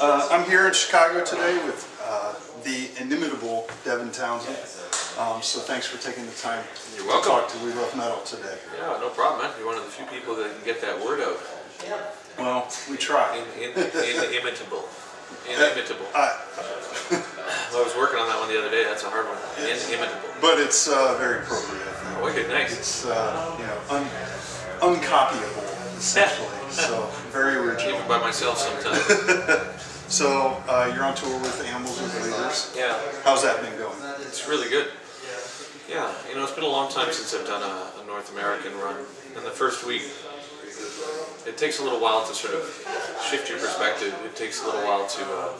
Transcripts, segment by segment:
I'm here in Chicago today with the inimitable Devin Townsend. So thanks for taking the time to talk to We Love Metal today. Yeah, no problem, man. You're one of the few people that can get that word out. Well, we try. Inimitable. Inimitable. I was working on that one the other day. That's a hard one. Inimitable. But it's very appropriate, I think. Wicked, nice. It's uncopyable, essentially. So very original. Even by myself sometimes. So you're on tour with Animals as Leaders. Yeah. How's that been going? It's really good. Yeah, it's been a long time since I've done a North American run. And the first week, it takes a little while to sort of shift your perspective. It takes a little while to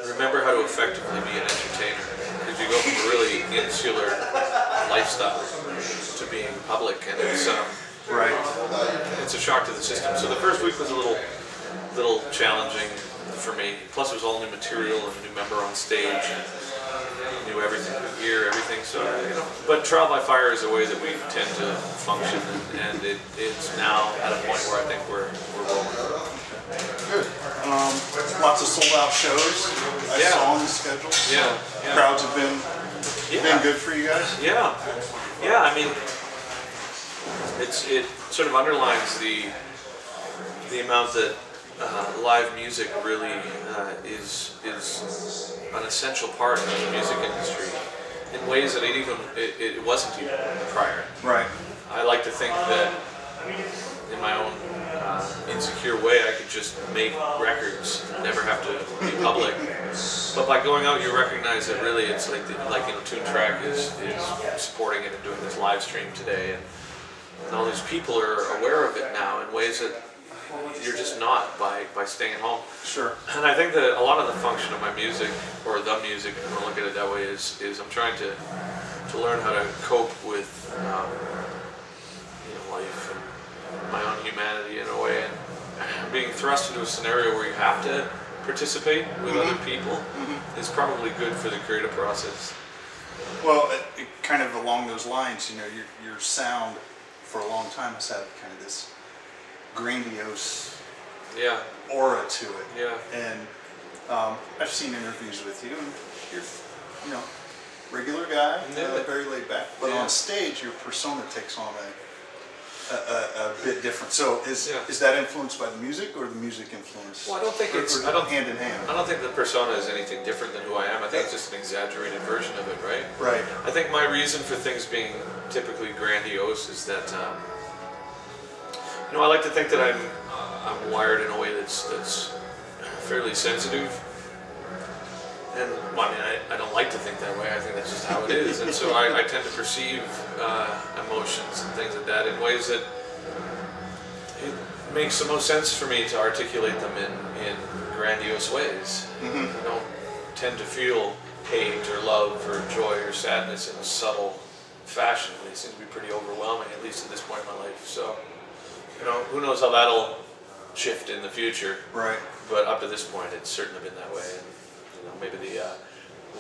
remember how to effectively be an entertainer. Because you go from a really insular lifestyle to being public, and it's right. It's a shock to the system. So the first week was a little challenging for me. Plus, it was all new material and a new member on stage. And knew everything, new gear, everything. So but trial by fire is a way that we tend to function, and it's now at a point where I think we're rolling. Good. Lots of sold out shows. I saw on the schedule. Yeah. Crowds have been good for you guys. Yeah. I mean, it sort of underlines the amount that live music really is an essential part of the music industry in ways that it wasn't even prior. Right. I like to think that in my own insecure way I could just make records and never have to be public. But by going out, you recognize that really it's like Toon Track is supporting it and doing this live stream today, and all these people are aware of it now in ways that you're just not by staying at home. Sure. And I think that a lot of the function of my music, or the music, if you want to look at it that way, is I'm trying to learn how to cope with life and my own humanity in a way, and being thrust into a scenario where you have to participate with other people is probably good for the creative process. Well, it kind of along those lines, your sound for a long time has had kind of this grandiose aura to it. Yeah. And I've seen interviews with you, and you're, regular guy, very laid back. But on stage, your persona takes on a bit different. So is that influenced by the music, or the music influence? Well, I don't think it's hand in hand. I don't think the persona is anything different than who I am. I think it's just an exaggerated version of it, right? Right. I think my reason for things being typically grandiose is that I like to think that I'm wired in a way that's fairly sensitive, and I don't like to think that way. I think that's just how it is, and so I tend to perceive emotions and things like that in ways that it makes the most sense for me to articulate them in grandiose ways. I don't tend to feel hate or love or joy or sadness in a subtle fashion. They seem to be pretty overwhelming, at least at this point in my life. So. Who knows how that'll shift in the future? Right. But up to this point, it's certainly been that way. And maybe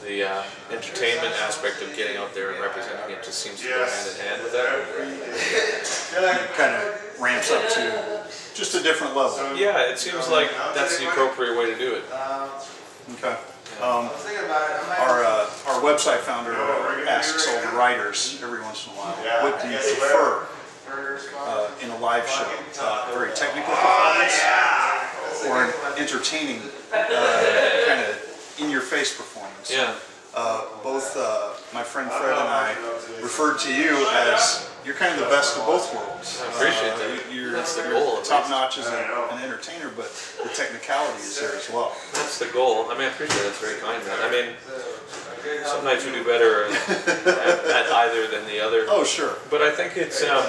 the entertainment aspect of getting out there and representing it just seems to go hand in hand with that. It kind of ramps up to just a different level. Yeah, it seems like that's the appropriate way to do it. Okay. Our website founder asks all the writers every once in a while, what do you prefer in a live show? A very technical performance, or an entertaining, kind of in-your-face performance? Yeah. Both my friend Fred and I referred to you as you're kind of the best of both worlds. I appreciate that. That's the goal. Top-notch as an entertainer, but the technicality is there as well. That's the goal. I appreciate it. That's very kind, man. Some nights we do better at either than the other. Oh, sure. But I think it's I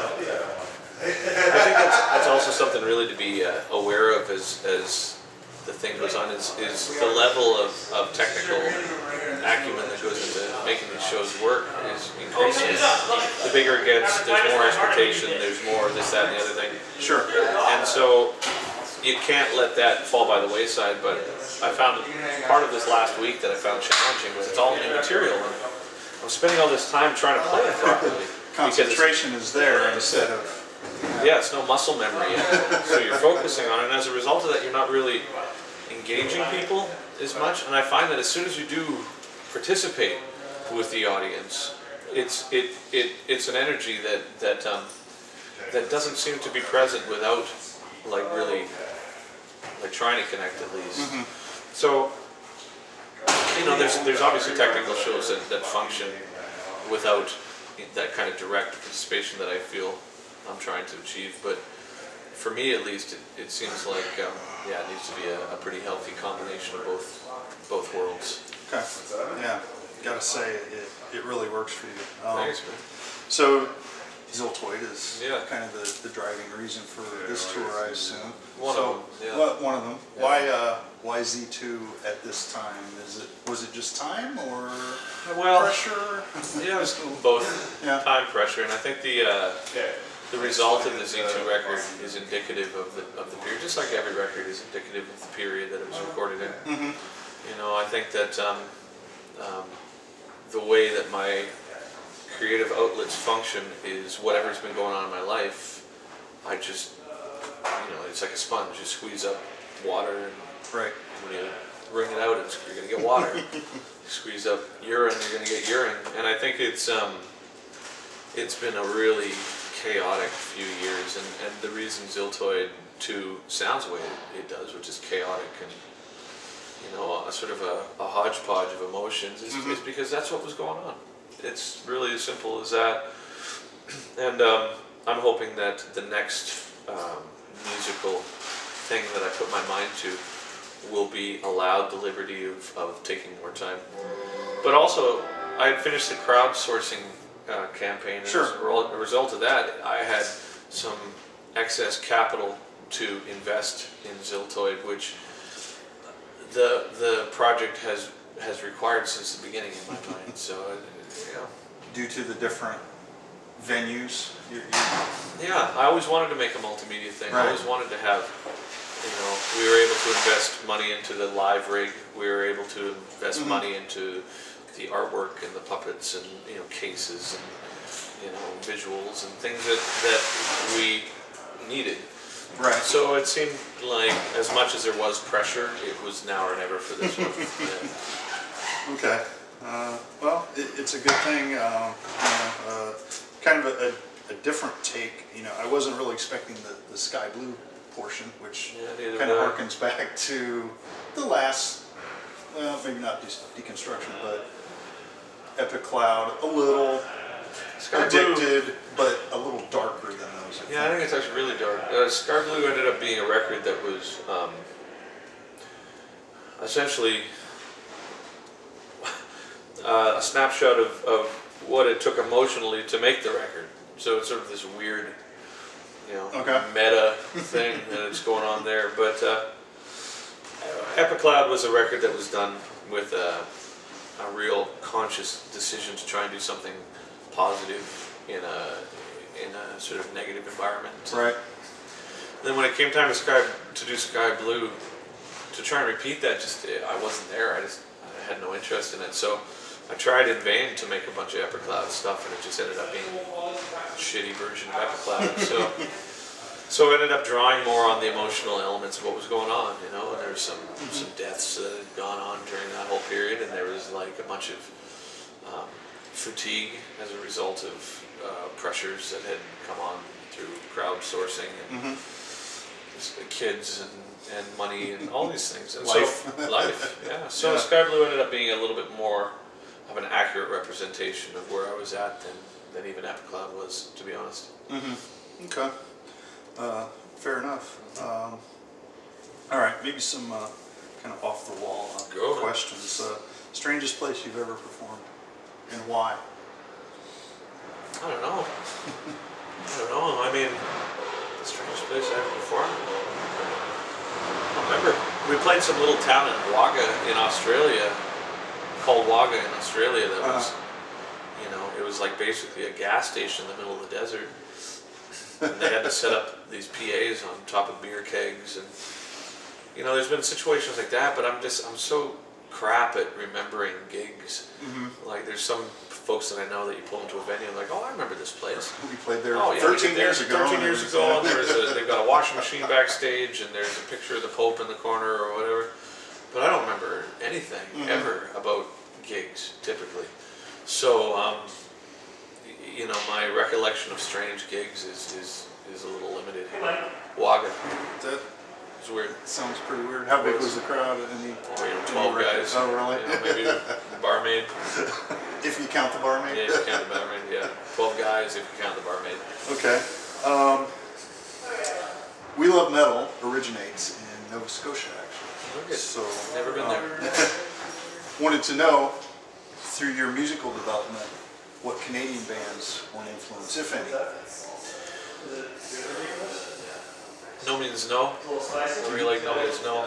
think that's also something really to be aware of as the thing goes on is the level of technical acumen that goes into making these shows work is increasing. The bigger it gets, there's more expectation, there's more this, that, and the other thing. Sure. And so you can't let that fall by the wayside, but I found part of this last week that I found challenging was it's all new material, and I'm spending all this time trying to play it properly. Concentration is there instead of... Yeah, it's no muscle memory yet. So you're focusing on it, and as a result of that, you're not really engaging people as much, and I find that as soon as you do participate with the audience, it's an energy that doesn't seem to be present without like really like trying to connect at least. So you know, there's obviously technical shows that function without that kind of direct participation that I feel I'm trying to achieve, but for me at least, it seems like yeah, it needs to be a pretty healthy combination of both worlds. Okay. Yeah, gotta say it really works for you. Thanks, man. So Ziltoid is kind of the driving reason for this tour, I assume. One of them. Yeah. One of them. Yeah. Why Z2 at this time? Was it just time or pressure? Yeah, it was both time, pressure, and I think the result of the Z2 record is indicative of the period, just like every record is indicative of the period that it was recorded in. You know, I think that the way that my creative outlets function is whatever's been going on in my life, I just, you know, it's like a sponge. You squeeze up water, and when you wring it out, you're going to get water. You squeeze up urine, you're going to get urine. And I think it's been a really chaotic few years, and the reason Ziltoid 2 sounds the way it does, which is chaotic and, you know, a sort of a hodgepodge of emotions, is because that's what was going on. It's really as simple as that. And I'm hoping that the next musical thing that I put my mind to will be allowed the liberty of taking more time. But also, I had finished the crowdsourcing campaign, and as a result of that, I had some excess capital to invest in Ziltoid, which the project has required since the beginning in my mind. So, yeah. Due to the different venues? Yeah, I always wanted to make a multimedia thing. I always wanted to have, you know, we were able to invest money into the live rig. We were able to invest money into the artwork and the puppets and, you know, cases and, you know, visuals and things that we needed. Right. So it seemed like as much as there was pressure, it was now or never for this one. Okay. Well, it's a good thing. You know, kind of a different take. You know, I wasn't really expecting the sky blue portion, which kind of harkens back to the last. Well, maybe not deconstruction, but Epic Cloud. A little Sky addicted, Blue, but a little darker than those. I think it's actually really dark. Sky Blue ended up being a record that was essentially a snapshot of what it took emotionally to make the record. So it's sort of this weird, you know, meta thing that's going on there. But Epic Cloud was a record that was done with a real conscious decision to try and do something positive in a sort of negative environment. Right. And then when it came time to do Sky Blue, to try and repeat that, I wasn't there. I had no interest in it. So I tried in vain to make a bunch of Epic Cloud stuff, and it just ended up being a shitty version of Epic Cloud. So I ended up drawing more on the emotional elements of what was going on, you know, and there was some deaths that had gone on during that whole period, and there was like a bunch of fatigue as a result of pressures that had come on through crowdsourcing and kids and money and all these things. And life, yeah. So Sky Blue ended up being a little bit more of an accurate representation of where I was at than even Epic Cloud was, to be honest. Okay. Fair enough. All right, maybe some kind of off the wall questions. Strangest place you've ever performed, and why? I don't know. I mean, the strangest place I ever performed. I don't remember. We played some little town in Wagga in Australia, called Wagga in Australia. That was, you know, it was like basically a gas station in the middle of the desert. And they had to set up these PAs on top of beer kegs, and you know, there's been situations like that. But I'm so crap at remembering gigs. Like there's some folks that I know that you pull into a venue and like, oh, I remember this place. We played there 13 years ago. 13 years ago, and they've got a washing machine backstage, and there's a picture of the Pope in the corner or whatever. typically. So, you know, my recollection of strange gigs is a little limited. Wagga. That It's weird. sounds pretty weird. How big was the crowd? Any 12 guys. Oh, really? You know, maybe the barmaid. If you count the barmaid? Yeah, if you count the barmaid, yeah. 12 guys if you count the barmaid. Okay. We Love Metal originates in Nova Scotia, actually. Okay. So, Never been there. wanted to know, through your musical development, what Canadian bands were an influence, if any? No means no. Really like no means no.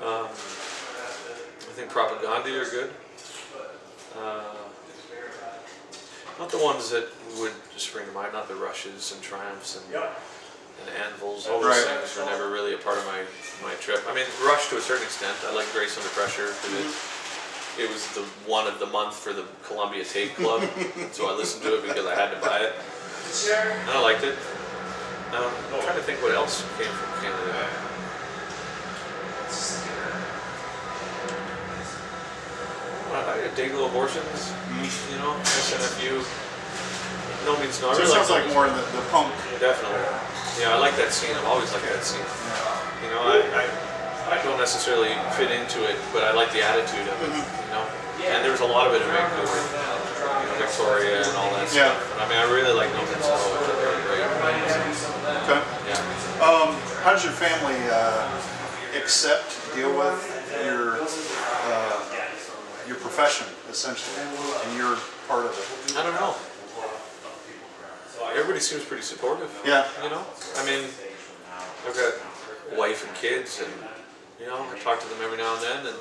I think Propaganda are good. Not the ones that would spring to mind, not the Rushes and Triumphs and Anvils. All those things were never really a part of my trip. I mean, Rush to a certain extent. I like Grace Under Pressure because it was the one of the month for the Columbia Tape Club, so I listened to it because I had to buy it. And I liked it. I'm trying to think what else came from Canada. I dig little abortions, you know, SNFU. No means no. So it sounds like more in the punk. Definitely. Yeah, I like that scene. I've always liked that scene. You know, I don't necessarily fit into it, but I like the attitude of it, you know. And there was a lot of it in Vancouver, you know, Victoria and all that stuff. And I mean, I really like No Means No. It's a very great band. Okay. Yeah. How does your family accept, deal with your profession, essentially, and you're part of it? I don't know. Everybody seems pretty supportive. Yeah. You know? I mean, I've got a wife and kids, and, you know, I talk to them every now and then, and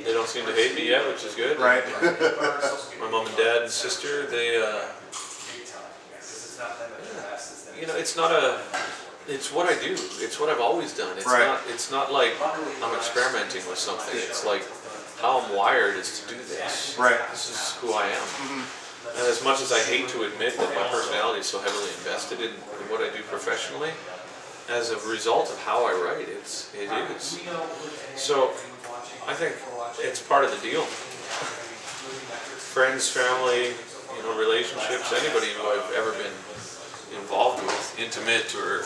they don't seem to hate me yet, which is good. Right. My mom and dad and sister, they, you know, it's not a... It's what I do. It's what I've always done. It's not like I'm experimenting with something. It's like how I'm wired is to do this. Right. This is who I am. And as much as I hate to admit that my personality is so heavily invested in what I do professionally, as a result of how I write, it is. So I think it's part of the deal. Friends, family, you know, relationships, anybody who I've ever been involved with, intimate or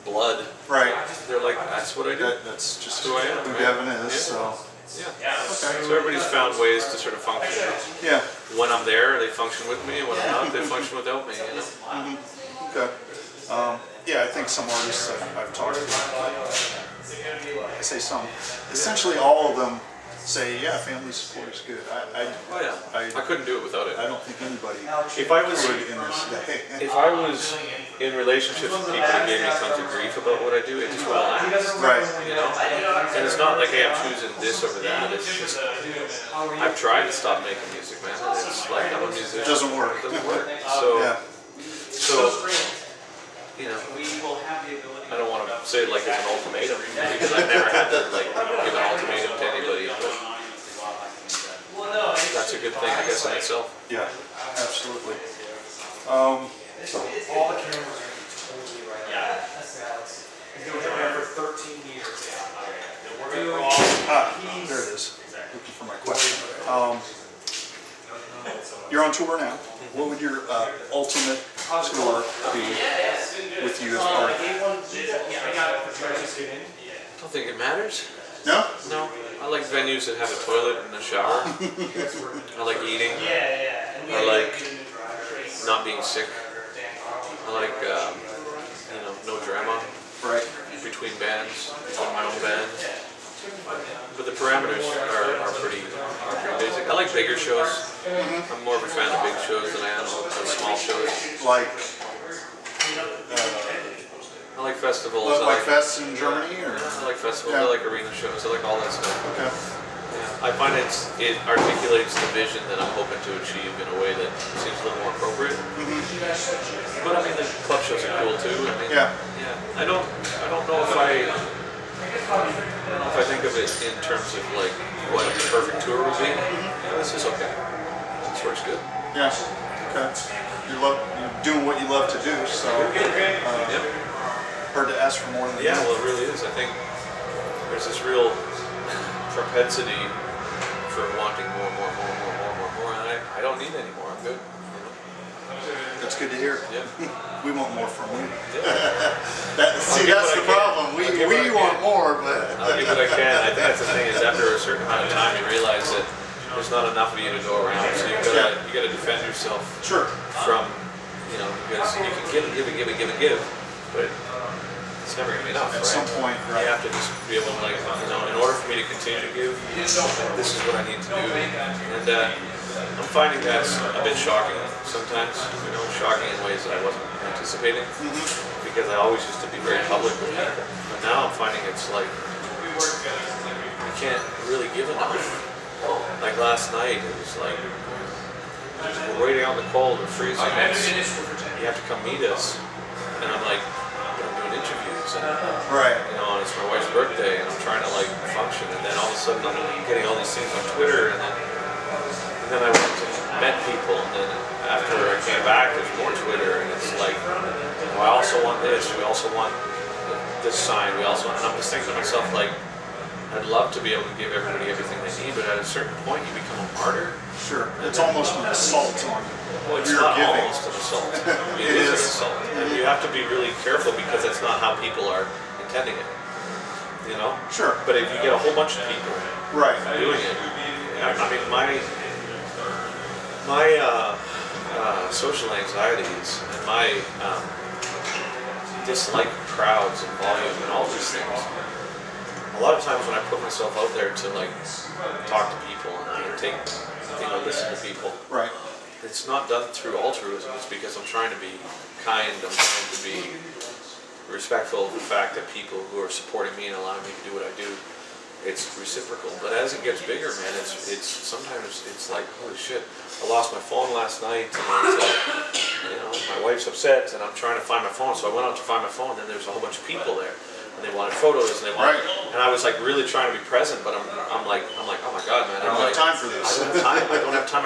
blood. Right. They're like, that's what I do. That's just who I am. Who Devin is. Yeah. So. Yeah. Okay. So everybody's found ways to sort of function. Yeah. When I'm there, they function with me, and when I'm not, they function without me. You know. Okay. Yeah, I think some artists I've talked to, I say some, essentially all of them say, yeah, family support is good. I couldn't do it without it. I don't think anybody If I was could in this day. If I was in relationships with people who gave me tons of grief about what I do, it just wouldn't last. Right. You know? And it's not like, hey, I'm choosing this over that. It's just, I've tried to stop making music, man. And it's like, I'm a musician. It doesn't work. It doesn't work. So, you know, I don't want to say it like it's an ultimatum, because I've never had to like give an ultimatum to anybody, but that's a good thing, I guess, in itself. Yeah, absolutely. All the cameras are that's Alex. He's been there for 13 years. There it is. Looking for my question. You're on tour now. What would your ultimate tour be with you as part of it? I don't think it matters. No? No. I like venues that have a toilet and a shower. I like eating. I like not being sick. I like, you know, no drama. Right. Between bands, between my own band. But the parameters are pretty basic. I like bigger shows. I'm more of a fan of big shows than I am of small shows. Like I like festivals. like fests in Germany, or I like festivals. I like arena shows. I like all that stuff. okay. Yeah. I find it articulates the vision that I'm hoping to achieve in a way that seems a little more appropriate. But I mean, the club shows are cool too. I mean, Yeah. I don't know if I think of it in terms of like what a perfect tour would be. Yeah, this is okay. This works good. Yeah. Okay. You're doing what you love to do, so hard to ask for more than that. Well, it really is. I think there's this real propensity for wanting more, and I don't need any more. I'm good. That's good to hear. Yeah. We want more from you. Yeah. That's the problem. We want more, but I'll give what I can. I think that's the thing is after a certain amount of time you realize that there's not enough of you to go around. So you gotta defend yourself from because you can give, but it's never gonna be enough. At some point, you have to just be able to in order for me to continue to give, this is what I need to do. And I'm finding that's a bit shocking sometimes. Shocking in ways that I wasn't anticipating because I always used to be very public with it. But now I'm finding it's like I can't really give enough. Like last night, it was like we're waiting out in the cold, we're freezing. You have to come meet us, and I'm like, I'm doing interviews, and and it's my wife's birthday, and I'm trying to like function, and then all of a sudden I'm getting all these things on Twitter, and then I went and met people, and then after I came back, there's more Twitter, and it's like, I also want this, we also want this sign, and I'm just thinking to myself like, I'd love to be able to give everybody everything they need, but at a certain point you become a martyr. Sure. It's almost an assault on it's your not giving. Almost an assault. It is an assault. And you have to be really careful because that's not how people are intending it. Sure. But if you get a whole bunch of people doing it, I mean, my social anxieties and my dislike of crowds and volume and all these things. A lot of times when I put myself out there to like talk to people and listen to people, it's not done through altruism. It's because I'm trying to be kind. I'm trying to be respectful of the fact that people who are supporting me and allowing me to do what I do, it's reciprocal. But as it gets bigger, man, it's sometimes it's like, holy shit, I lost my phone last night, and it's like, my wife's upset, and I'm trying to find my phone. So I went out to find my phone, and there's a whole bunch of people there. And they wanted photos, and and I was like really trying to be present, but I'm like, oh my god, man, I don't have time for this. I don't have time.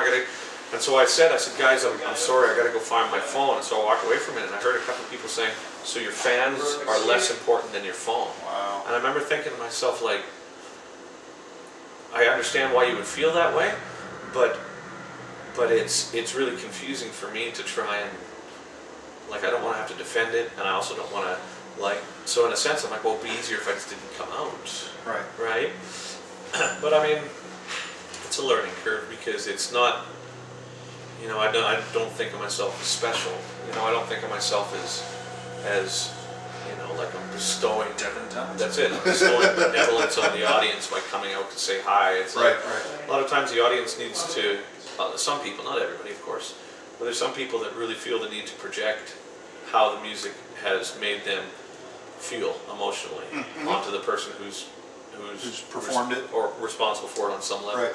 And so I said, guys, I'm sorry, I gotta go find my phone. And so I walked away from it, and I heard a couple of people saying, so your fans are less important than your phone. Wow. And I remember thinking to myself, like, I understand why you would feel that way, but it's really confusing for me to try and like I don't want to have to defend it, and I also don't want to. So in a sense, I'm like, well, it'd be easier if I just didn't come out. Right? But I mean, it's a learning curve because it's not, I don't think of myself as special. I don't think of myself as like I'm bestowing. Devin Townsend. That's it. I'm bestowing benevolence on the audience by coming out to say hi. It's like, a lot of times the audience needs to, some people, not everybody, of course, but there's some people that really feel the need to project how the music has made them feel emotionally onto the person who's performed it or responsible for it on some level.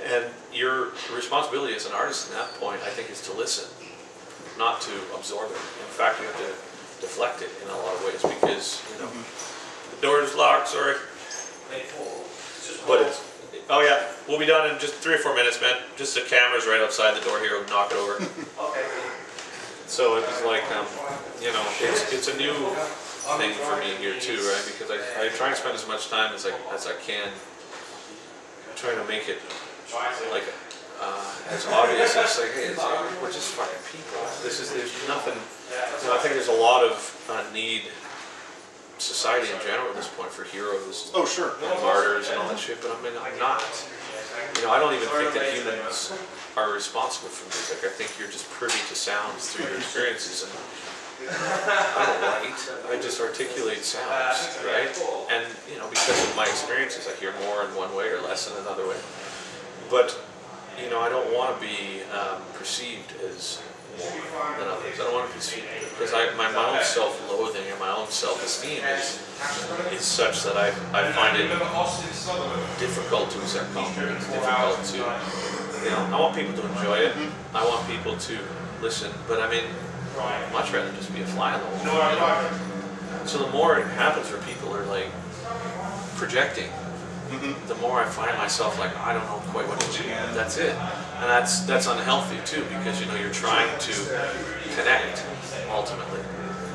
And your responsibility as an artist at that point, I think, is to listen, not to absorb it. In fact, you have to deflect it in a lot of ways because the door is locked. Sorry, but it's we'll be done in just 3 or 4 minutes, man. Just the camera's right outside the door here. We'll knock it over. So it was like, it's a new thing for me here too, right? Because I try and spend as much time as I can trying to make it like as obvious as like, hey, we're just fucking people. There's nothing. I think there's a lot of need, society in general at this point, for heroes. Oh, sure. And martyrs and all that shit. But I mean, I'm not. I don't even think that humans are responsible for music. I think you're just privy to sounds through your experiences, and I don't write. I just articulate sounds, right? And because of my experiences, I hear more in one way or less in another way. But I don't want to be perceived as more than others. I don't want to be perceived because my own self-loathing and my own self-esteem is such that I find it difficult to accept compliments. Difficult to I want people to enjoy it. I want people to listen. But I mean, I'd much rather just be a fly on the wall. So the more it happens where people are like projecting, the more I find myself like, I don't know quite what to do. That's it. And that's unhealthy too, because you're trying to connect ultimately.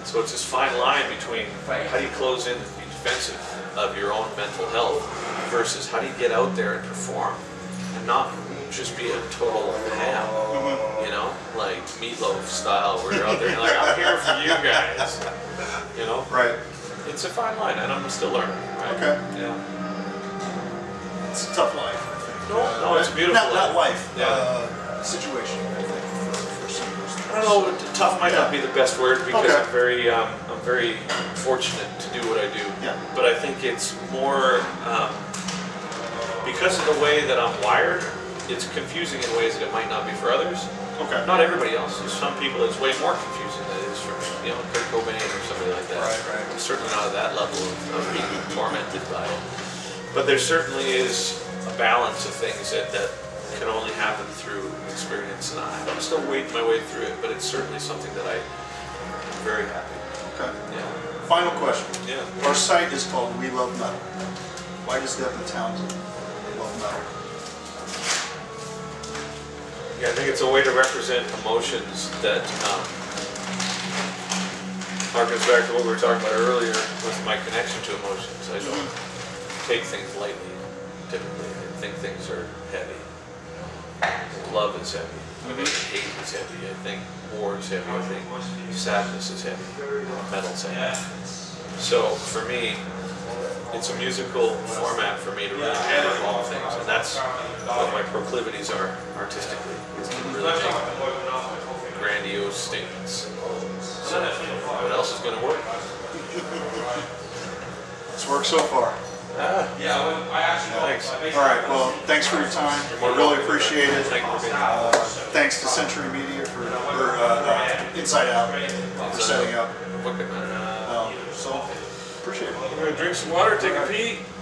So it's this fine line between how do you close in and be defensive of your own mental health versus how do you get out there and perform not just be a total ham, you know, like Meatloaf style, where you're out there and you're like, I'm here for you guys, you know? Right. It's a fine line, and I'm still learning, right? Okay. Yeah. It's a tough life, I think. No, it's a beautiful not life. Yeah. Situation, I think, for some of those I don't know, tough might not be the best word, because Okay. I'm very fortunate to do what I do. Yeah. But I think it's more, because of the way that I'm wired, it's confusing in ways that it might not be for others. Okay. Not everybody else. There's some people it's way more confusing than it is for, you know, Kurt Cobain or somebody like that. Right. I'm certainly not at that level of being tormented by it. But there certainly is a balance of things that can only happen through experience, and I'm still wading my way through it, but it's certainly something that I'm very happy. Okay. Yeah. Final question. Yeah. Our site is called We Love Metal. Why does Devin Townsend love metal? Yeah, I think it's a way to represent emotions that harkens back to what we were talking about earlier with my connection to emotions. I don't take things lightly, typically. I think things are heavy. Love is heavy. I think hate is heavy. I think war is heavy. I think sadness is heavy. Metal's heavy. So for me, it's a musical format for me to really hammer all things, and that's what my proclivities are artistically, is to really make grandiose statements. So what else is going to work? It's worked so far. Thanks. All right. Well, thanks for your time. I really appreciate it. Thank you for being Thanks to Century Media for Inside Out for setting up. Look at that. So appreciate it. We're going to drink some water, take a pee.